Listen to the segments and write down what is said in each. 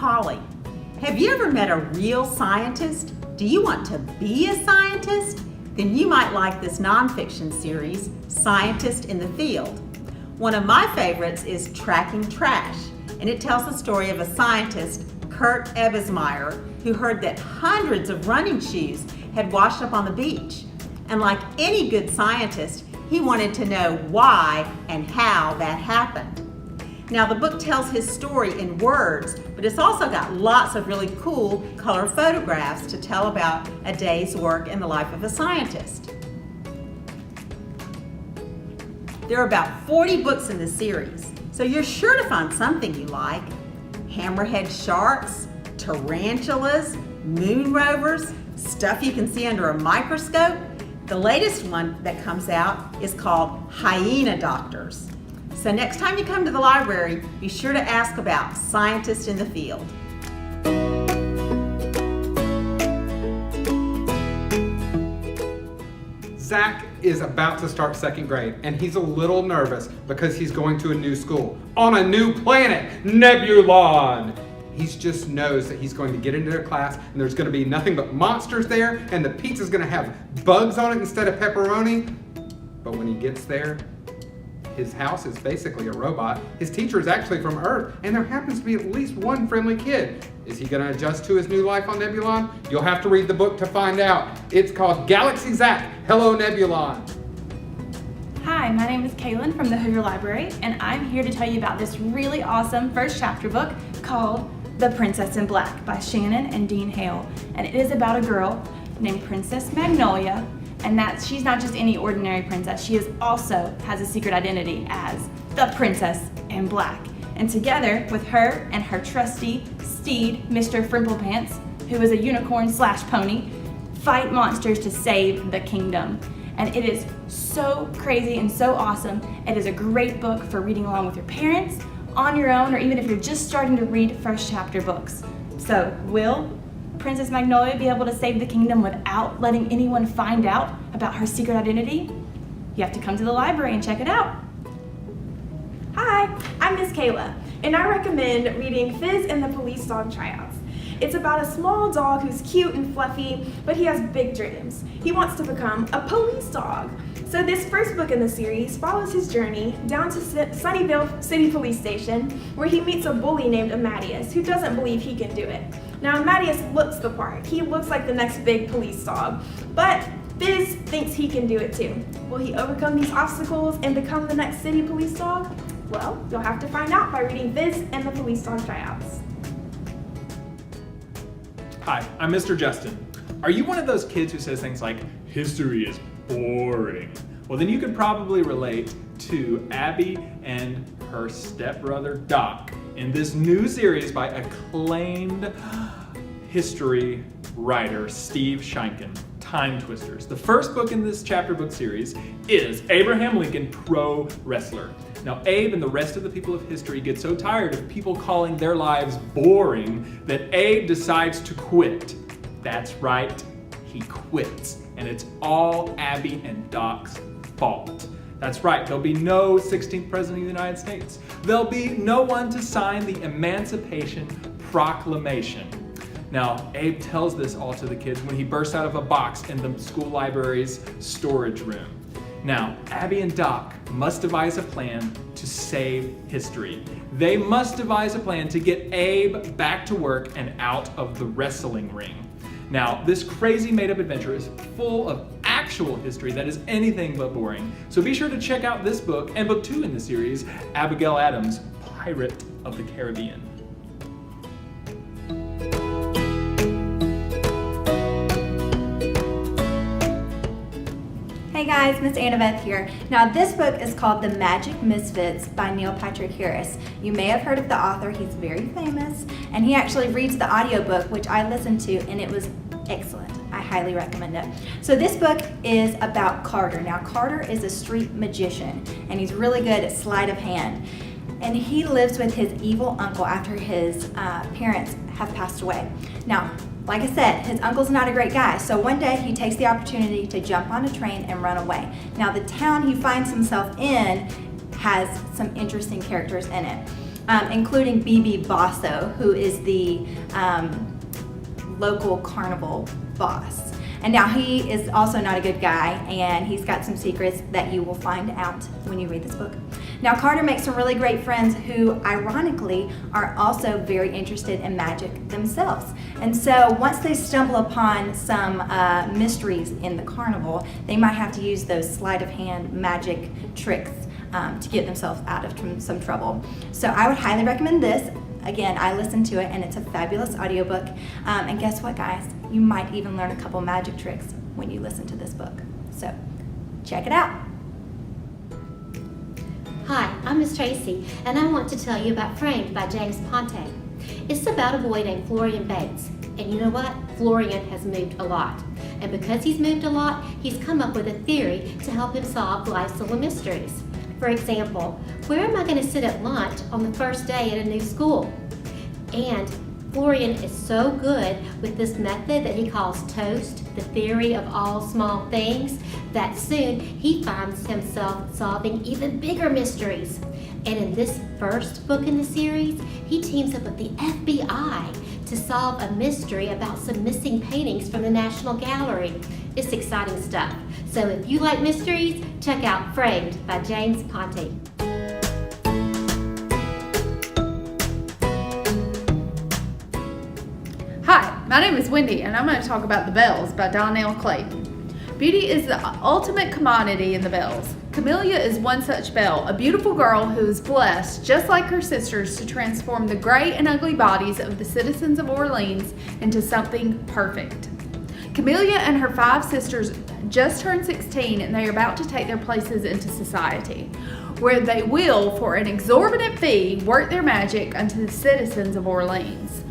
Holly. Have you ever met a real scientist? Do you want to be a scientist? Then you might like this nonfiction series, Scientist in the Field. One of my favorites is Tracking Trash, and it tells the story of a scientist, Kurt Ebbesmeyer, who heard that hundreds of running shoes had washed up on the beach. And like any good scientist, he wanted to know why and how that happened. Now, the book tells his story in words, but it's also got lots of really cool color photographs to tell about a day's work in the life of a scientist. There are about 40 books in the series, so you're sure to find something you like. Hammerhead sharks, tarantulas, moon rovers, stuff you can see under a microscope. The latest one that comes out is called Hyena Doctors. So next time you come to the library, be sure to ask about Scientist in the Field. Zach is about to start second grade, and he's a little nervous because he's going to a new school on a new planet, Nebulon. He just knows that he's going to get into a class and there's going to be nothing but monsters there, and the pizza's going to have bugs on it instead of pepperoni. But when he gets there, his house is basically a robot. His teacher is actually from Earth, and there happens to be at least one friendly kid. Is he gonna adjust to his new life on Nebulon? You'll have to read the book to find out. It's called Galaxy Zach, Hello Nebulon. Hi, my name is Kaylin from the Hoover Library, and I'm here to tell you about this really awesome first chapter book called The Princess in Black by Shannon and Dean Hale. And it is about a girl named Princess Magnolia, and she's not just any ordinary princess. She also has a secret identity as the Princess in Black. And together with her and her trusty steed, Mr. Frimplepants, who is a unicorn/pony, fight monsters to save the kingdom. And it is so crazy and so awesome. It is a great book for reading along with your parents, on your own, or even if you're just starting to read first chapter books. So, will Princess Magnolia be able to save the kingdom without letting anyone find out about her secret identity? You have to come to the library and check it out. Hi, I'm Miss Kayla, and I recommend reading Fizz and the Police Dog Tryouts. It's about a small dog who's cute and fluffy, but he has big dreams. He wants to become a police dog. So this first book in the series follows his journey down to Sunnyvale City Police Station, where he meets a bully named Amadeus, who doesn't believe he can do it. Now Amadeus looks the part. He looks like the next big police dog, but Fizz thinks he can do it too. Will he overcome these obstacles and become the next city police dog? Well, you'll have to find out by reading Fizz and the Police Dog Tryouts. Hi, I'm Mr. Justin. Are you one of those kids who says things like, history is boring? Well, then you could probably relate to Abby and her stepbrother Doc in this new series by acclaimed history writer Steve Sheinkin, Time Twisters. The first book in this chapter book series is Abraham Lincoln, Pro Wrestler. Now, Abe and the rest of the people of history get so tired of people calling their lives boring that Abe decides to quit. That's right, he quits. And it's all Abby and Doc's fault. That's right, there'll be no 16th President of the United States. There'll be no one to sign the Emancipation Proclamation. Now, Abe tells this all to the kids when he bursts out of a box in the school library's storage room. Now, Abby and Doc must devise a plan to save history. They must devise a plan to get Abe back to work and out of the wrestling ring. Now, this crazy made-up adventure is full of actual history that is anything but boring. So be sure to check out this book and book 2 in the series, Abigail Adams' Pirate of the Caribbean. Hey guys, Miss Annabeth here. Now this book is called The Magic Misfits by Neil Patrick Harris. You may have heard of the author, he's very famous, and he actually reads the audiobook, which I listened to, and it was excellent. I highly recommend it. So this book is about Carter. Now Carter is a street magician, and he's really good at sleight of hand. And he lives with his evil uncle after his parents have passed away. Now, like I said, his uncle's not a great guy, so one day he takes the opportunity to jump on a train and run away. Now the town he finds himself in has some interesting characters in it. including BB Basso, who is the local carnival boss. And now he is also not a good guy, and he's got some secrets that you will find out when you read this book. Now Carter makes some really great friends who ironically are also very interested in magic themselves. And so once they stumble upon some mysteries in the carnival, they might have to use those sleight of hand magic tricks to get themselves out of some trouble. So I would highly recommend this. Again, I listened to it and it's a fabulous audiobook. And guess what, guys? You might even learn a couple magic tricks when you listen to this book. So check it out. Hi, I'm Miss Tracy, and I want to tell you about Framed by James Ponte. It's about a boy named Florian Bytes. And you know what? Florian has moved a lot. And because he's moved a lot, he's come up with a theory to help him solve life's little mysteries. For example, where am I going to sit at lunch on the first day at a new school? And Florian is so good with this method that he calls TOAST, the theory of all small things, that soon he finds himself solving even bigger mysteries. And in this first book in the series, he teams up with the FBI to solve a mystery about some missing paintings from the National Gallery. It's exciting stuff. So if you like mysteries, check out Framed by James Ponte. Hi, my name is Wendy, and I'm going to talk about The Bells by Donnell Clayton. Beauty is the ultimate commodity in the Bells. Camellia is one such belle, a beautiful girl who is blessed, just like her sisters, to transform the gray and ugly bodies of the citizens of Orleans into something perfect. Camellia and her 5 sisters just turned 16, and they are about to take their places into society, where they will, for an exorbitant fee, work their magic unto the citizens of Orleans.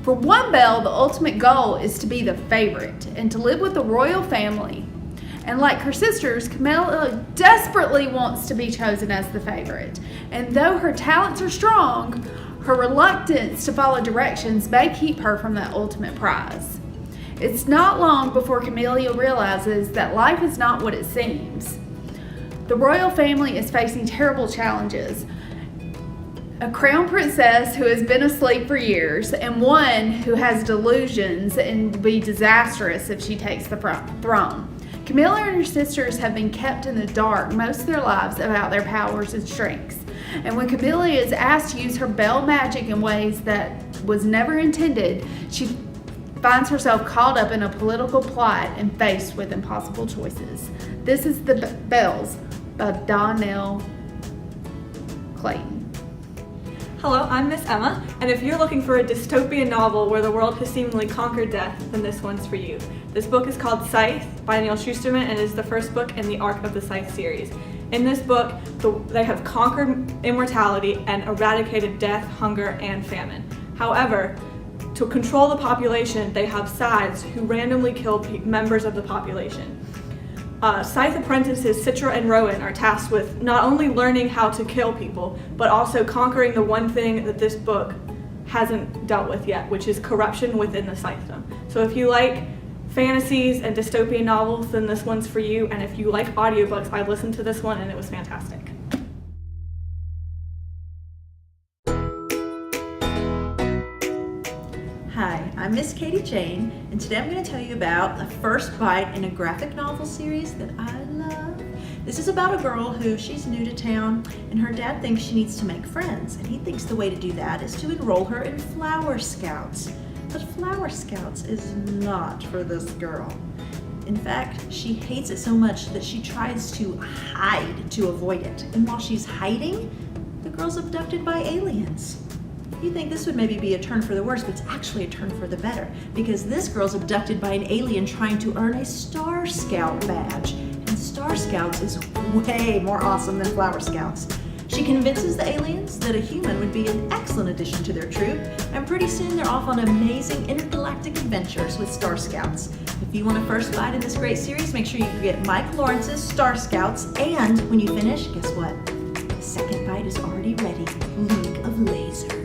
For one belle, the ultimate goal is to be the favorite and to live with the royal family. And like her sisters, Camellia desperately wants to be chosen as the favorite. And though her talents are strong, her reluctance to follow directions may keep her from that ultimate prize. It's not long before Camellia realizes that life is not what it seems. The royal family is facing terrible challenges. A crown princess who has been asleep for years, and one who has delusions and will be disastrous if she takes the throne. Camellia and her sisters have been kept in the dark most of their lives about their powers and strengths. And when Camellia is asked to use her bell magic in ways that was never intended, she finds herself caught up in a political plot and faced with impossible choices. This is The Bells by Donnell Clayton. Hello, I'm Miss Emma, and if you're looking for a dystopian novel where the world has seemingly conquered death, then this one's for you. This book is called Scythe by Neil Shusterman and is the first book in the Arc of the Scythe series. In this book, they have conquered immortality and eradicated death, hunger, and famine. However, to control the population, they have scythes who randomly kill members of the population. Scythe apprentices Citra and Rowan are tasked with not only learning how to kill people, but also conquering the one thing that this book hasn't dealt with yet, which is corruption within the Scythedom. So if you like fantasies and dystopian novels, then this one's for you. And if you like audiobooks, I listened to this one and it was fantastic. Hi, I'm Miss Katie Jane, and today I'm going to tell you about the first bite in a graphic novel series that I love. This is about a girl who she's new to town, and her dad thinks she needs to make friends, and he thinks the way to do that is to enroll her in Flower Scouts. But Flower Scouts is not for this girl. In fact, she hates it so much that she tries to hide to avoid it. And while she's hiding, the girl's abducted by aliens. You think this would maybe be a turn for the worse, but it's actually a turn for the better, because this girl's abducted by an alien trying to earn a Star Scout badge. And Star Scouts is way more awesome than Flower Scouts. She convinces the aliens that a human would be an excellent addition to their troop, and pretty soon they're off on amazing intergalactic adventures with Star Scouts. If you want a first bite in this great series, make sure you get Mike Lawrence's Star Scouts, and when you finish, guess what? The second bite is already ready, League of Lasers.